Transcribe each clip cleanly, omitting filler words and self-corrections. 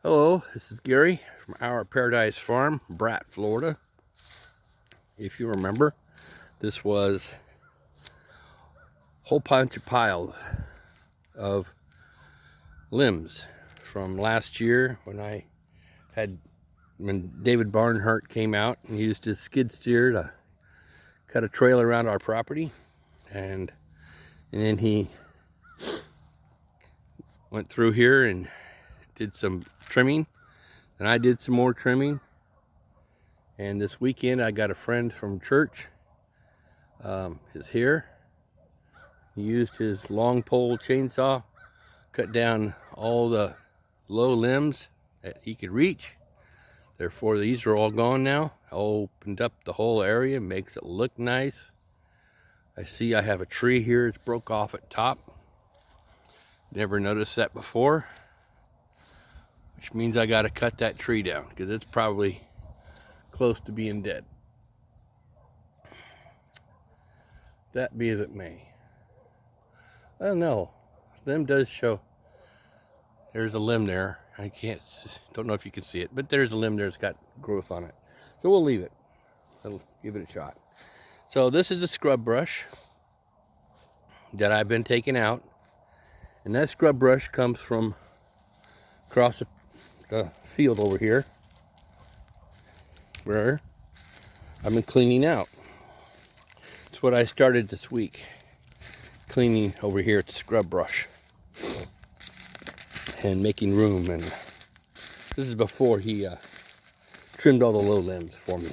Hello, this is Gary from Our Paradise Farm, Bratt, Florida. If you remember, this was a whole bunch of piles of limbs from last year when David Barnhart came out and used his skid steer to cut a trail around our property, and then he went through here and did some trimming, and I did some more trimming. And this weekend I got a friend from church is here. He used his long pole chainsaw, cut down all the low limbs that he could reach. Therefore, these are all gone now. I opened up the whole area, makes it look nice. I see I have a tree here, it's broke off at top. Never noticed that before, which means I gotta cut that tree down because it's probably close to being dead. That be as it may. I don't know. Limb does show. There's a limb there. Don't know if you can see it, but there's a limb there that's got growth on it. So we'll leave it. I'll give it a shot. So this is a scrub brush that I've been taking out. And that scrub brush comes from across the field over here, where I've been cleaning out. It's what I started this week, cleaning over here at the scrub brush and making room. And this is before he trimmed all the low limbs for me.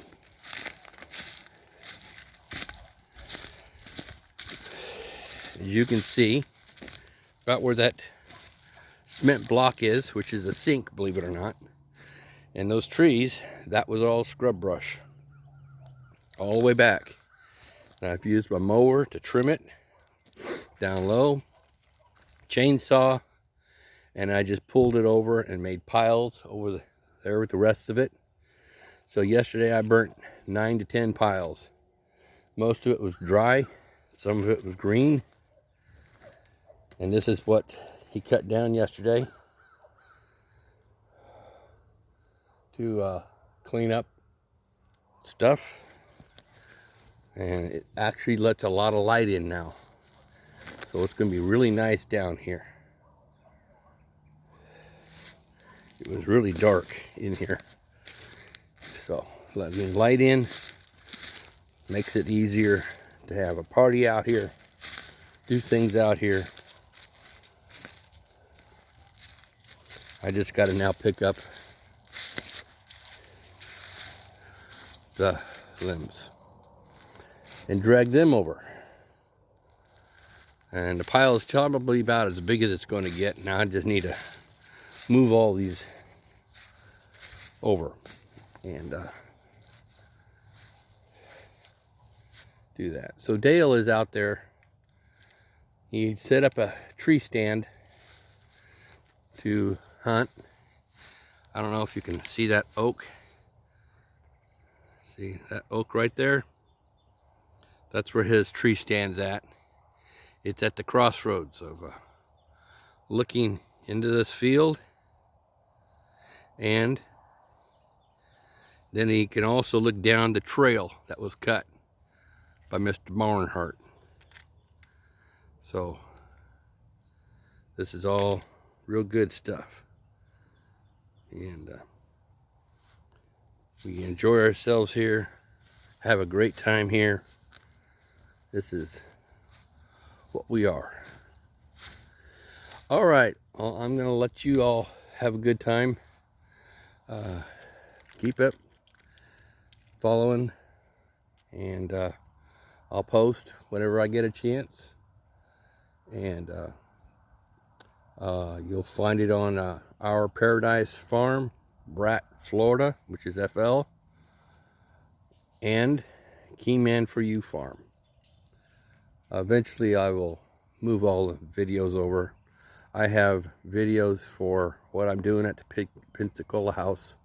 As you can see, about where that cement block is, which is a sink, believe it or not, and those trees, that was all scrub brush all the way back. And I've used my mower to trim it down low, chainsaw, and I just pulled it over and made piles over there with the rest of it. So yesterday I burnt 9 to 10 piles. Most of it was dry, some of it was green. And this is what he cut down yesterday to clean up stuff. And it actually lets a lot of light in now. So it's going to be really nice down here. It was really dark in here. So letting light in makes it easier to have a party out here, do things out here. I just got to now pick up the limbs and drag them over. And the pile is probably about as big as it's going to get. Now I just need to move all these over and do that. So Dale is out there. He set up a tree stand to hunt. I don't know if you can see that oak. See that oak right there? That's where his tree stand's at. It's at the crossroads of looking into this field, and then he can also look down the trail that was cut by Mr. Barnhart. So this is all real good stuff, and we enjoy ourselves here, have a great time here. This is what we are. All right, well, I'm gonna let you all have a good time. Keep it following, and I'll post whenever I get a chance, and you'll find it on Our Paradise Farm, Bratt, Florida, which is FL, and Keyman for You Farm. Eventually I will move all the videos over. I have videos for what I'm doing at the Pensacola house,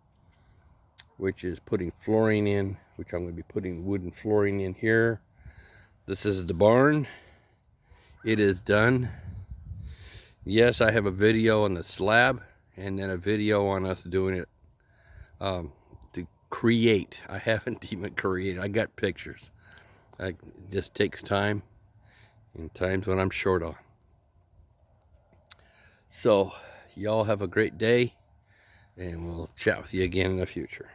which is putting flooring in, which I'm going to be putting wooden flooring in here. This is the barn. It is done. Yes, I have a video on the slab and then a video on us doing it to create. I haven't even created. I got pictures. It just takes time, and times when I'm short on. So y'all have a great day, and we'll chat with you again in the future.